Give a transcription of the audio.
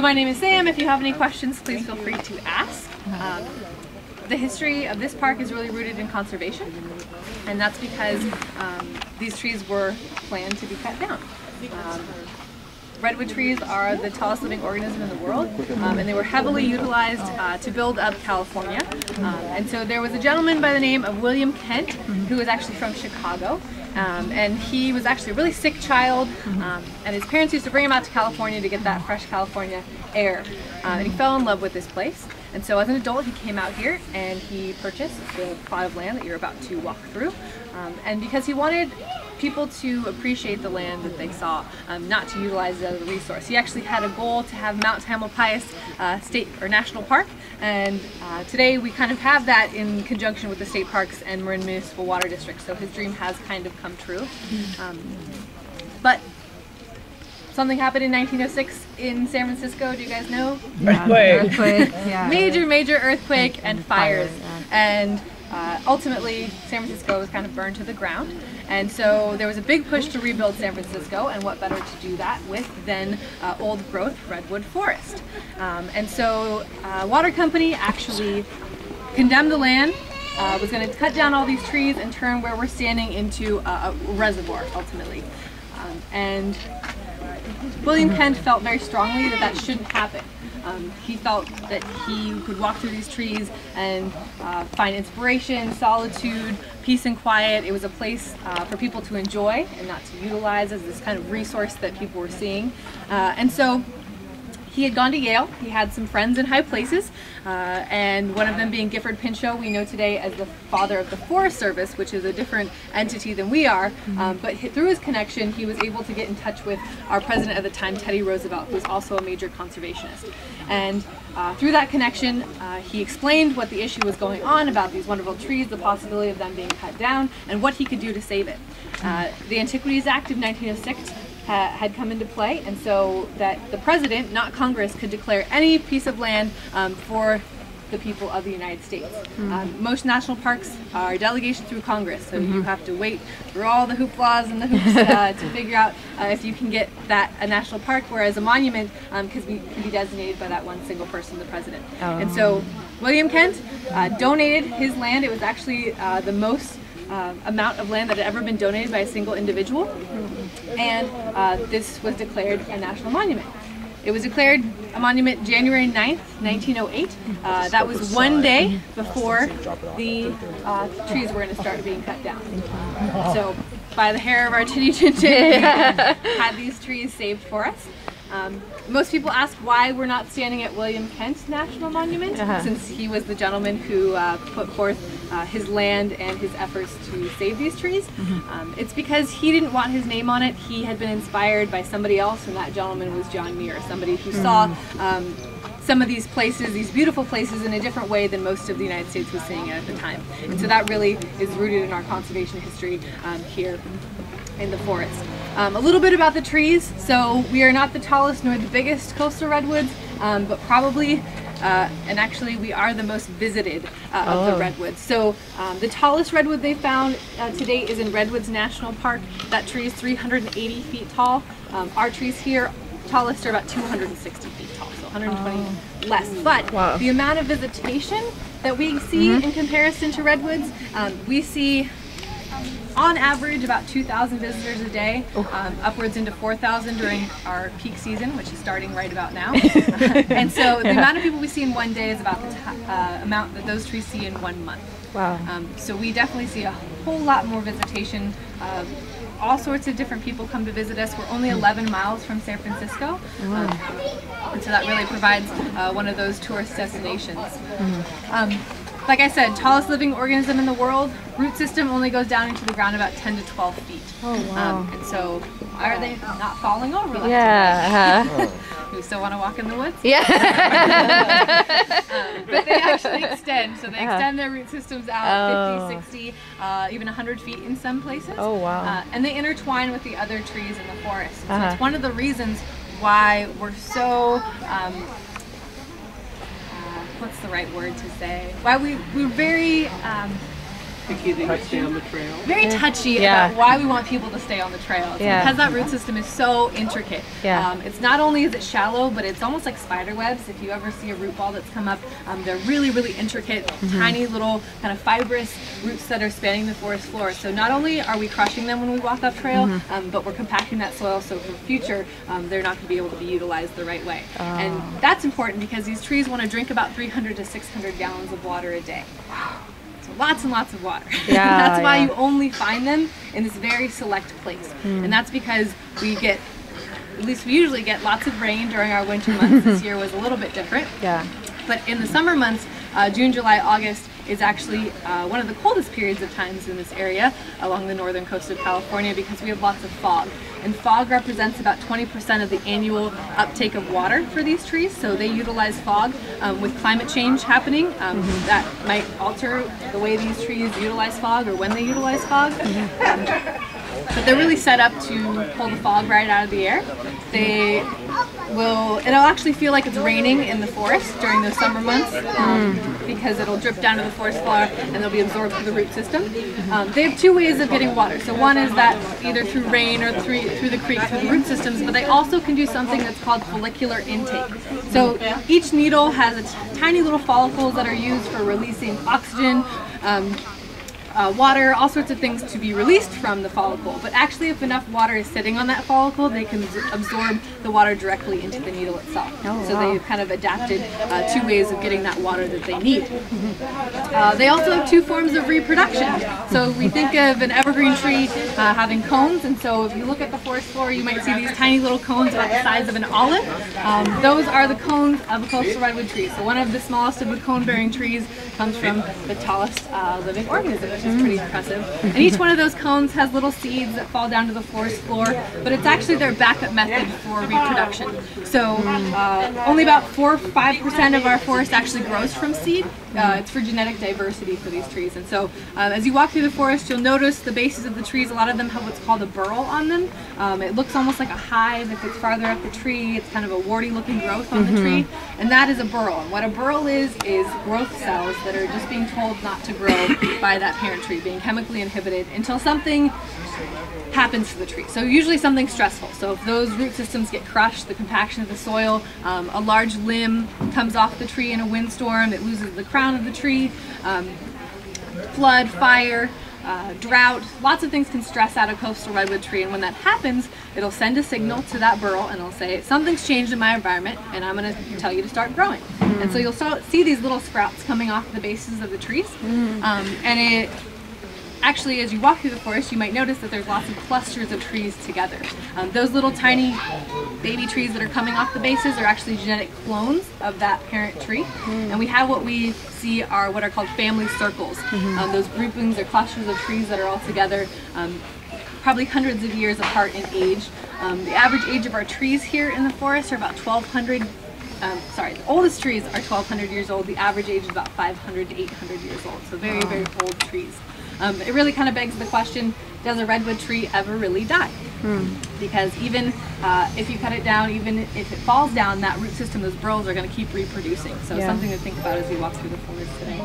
my name is Sam. If you have any questions, please feel free to ask. The history of this park is really rooted in conservation, and that's because these trees were planned to be cut down. Redwood trees are the tallest living organism in the world, and they were heavily utilized to build up California. And so there was a gentleman by the name of William Kent, who was actually from Chicago, and he was actually a really sick child, and his parents used to bring him out to California to get that fresh California air, and he fell in love with this place. And so as an adult, he came out here and he purchased the plot of land that you're about to walk through, and because he wanted people to appreciate the land that they saw, not to utilize it as a resource. He actually had a goal to have Mount Tamalpais State or National Park, and today we kind of have that in conjunction with the state parks and Marin Municipal Water District, so his dream has kind of come true. But something happened in 1906 in San Francisco. Do you guys know? Earthquake. Yeah. Major earthquake and fires. And ultimately, San Francisco was kind of burned to the ground. And so there was a big push to rebuild San Francisco, and what better to do that with than old growth redwood forest. And so water company actually condemned the land, was going to cut down all these trees and turn where we're standing into a reservoir ultimately. And William Kent felt very strongly that that shouldn't happen. He felt that he could walk through these trees and find inspiration, solitude, peace and quiet. It was a place for people to enjoy and not to utilize as this kind of resource that people were seeing. And so he had gone to Yale. He had some friends in high places, and one of them being Gifford Pinchot, we know today as the father of the Forest Service, which is a different entity than we are. But through his connection, he was able to get in touch with our president at the time, Teddy Roosevelt, who was also a major conservationist. And through that connection, he explained what the issue was going on about these wonderful trees, the possibility of them being cut down, and what he could do to save it. The Antiquities Act of 1906 had come into play, and so that the president, not Congress, could declare any piece of land for the people of the United States. Most national parks are delegation through Congress, so you have to wait through all the hooplas and the hoops to figure out if you can get that a national park, whereas a monument can be designated by that one single person, the president. And so William Kent donated his land. It was actually the most amount of land that had ever been donated by a single individual, and this was declared a national monument. It was declared a monument January 9th, 1908. That was one day before the trees were going to start being cut down. So by the hair of our titty chin chin, we had these trees saved for us. Most people ask why we're not standing at William Kent National Monument, since he was the gentleman who put forth his land and his efforts to save these trees. It's because he didn't want his name on it. He had been inspired by somebody else, and that gentleman was John Muir, somebody who saw some of these places, these beautiful places, in a different way than most of the United States was seeing it at the time. And so that really is rooted in our conservation history here in the forest. A little bit about the trees. So we are not the tallest nor the biggest coastal redwoods, but probably, and actually we are the most visited of the redwoods. So the tallest redwood they found to date is in Redwoods National Park. That tree is 380 feet tall. Our trees here, tallest, are about 260 feet tall, so 120 less. But the amount of visitation that we see in comparison to redwoods, we see on average about 2,000 visitors a day, upwards into 4,000 during our peak season, which is starting right about now. And so the amount of people we see in one day is about the amount that those trees see in 1 month. Wow. So we definitely see a whole lot more visitation. All sorts of different people come to visit us. We're only 11 miles from San Francisco, and so that really provides one of those tourist destinations. Like I said, tallest living organism in the world. Root system only goes down into the ground about 10 to 12 feet. Oh, wow. And so, are they not falling over? Like you still want to walk in the woods? Yeah. But they actually extend. So they extend their root systems out 50, 60, even 100 feet in some places. Oh, wow. And they intertwine with the other trees in the forest. So it's one of the reasons why we're so what's the right word to say? Why we're very picky they stay on the trail. Very touchy about why we want people to stay on the trail. It's because that root system is so intricate. It's not only is it shallow, but it's almost like spider webs. If you ever see a root ball that's come up, they're really, really intricate, tiny little kind of fibrous roots that are spanning the forest floor. So not only are we crushing them when we walk up trail, but we're compacting that soil so for the future they're not going to be able to be utilized the right way. And that's important because these trees want to drink about 300 to 600 gallons of water a day. So lots and lots of water. That's why you only find them in this very select place. And that's because we get, at least we usually get, lots of rain during our winter months. This year was a little bit different. But in the summer months, June, July, August is actually one of the coldest periods of times in this area along the northern coast of California because we have lots of fog. And fog represents about 20% of the annual uptake of water for these trees, so they utilize fog. With climate change happening, that might alter the way these trees utilize fog or when they utilize fog. But they're really set up to pull the fog right out of the air. It'll actually feel like it's raining in the forest during those summer months because it'll drip down to the forest floor and they'll be absorbed through the root system. They have two ways of getting water. So one is that either through rain or through the creek, through the root systems, but they also can do something that's called follicular intake. So each needle has tiny little follicles that are used for releasing oxygen, water, all sorts of things to be released from the follicle. But actually, if enough water is sitting on that follicle, they can absorb the water directly into the needle itself. So they've kind of adapted two ways of getting that water that they need. They also have two forms of reproduction. So we think of an evergreen tree having cones, and so if you look at the forest floor, you might see these tiny little cones about the size of an olive. Those are the cones of a coastal redwood tree. So one of the smallest of the cone-bearing trees comes from the tallest living organism, which is pretty impressive. And each one of those cones has little seeds that fall down to the forest floor, but it's actually their backup method for reproduction. So only about 4 or 5% of our forest actually grows from seed. It's for genetic diversity for these trees. And so as you walk through the forest, you'll notice the bases of the trees, a lot of them have what's called a burl on them. It looks almost like a hive if it's farther up the tree. It's kind of a warty looking growth on the tree, and that is a burl. And what a burl is growth cells that are just being told not to grow by that parent tree, being chemically inhibited until something happens to the tree. So usually something stressful. So if those root systems get crushed, the compaction of the soil, a large limb comes off the tree in a windstorm, it loses the crown of the tree, flood, fire, drought, lots of things can stress out a coastal redwood tree, and when that happens, it'll send a signal to that burl and it'll say, something's changed in my environment and I'm going to tell you to start growing. And so you'll see these little sprouts coming off the bases of the trees, and it actually, as you walk through the forest, you might notice that there's lots of clusters of trees together. Those little tiny baby trees that are coming off the bases are actually genetic clones of that parent tree. And we have what we see are what are called family circles. Those groupings or clusters of trees that are all together, probably hundreds of years apart in age. The average age of our trees here in the forest are about 1,200. The oldest trees are 1,200 years old. The average age is about 500 to 800 years old. So very, very old trees. It really kind of begs the question, does a redwood tree ever really die? Because even if you cut it down, even if it falls down, that root system, those burls are going to keep reproducing. So something to think about as we walk through the forest today.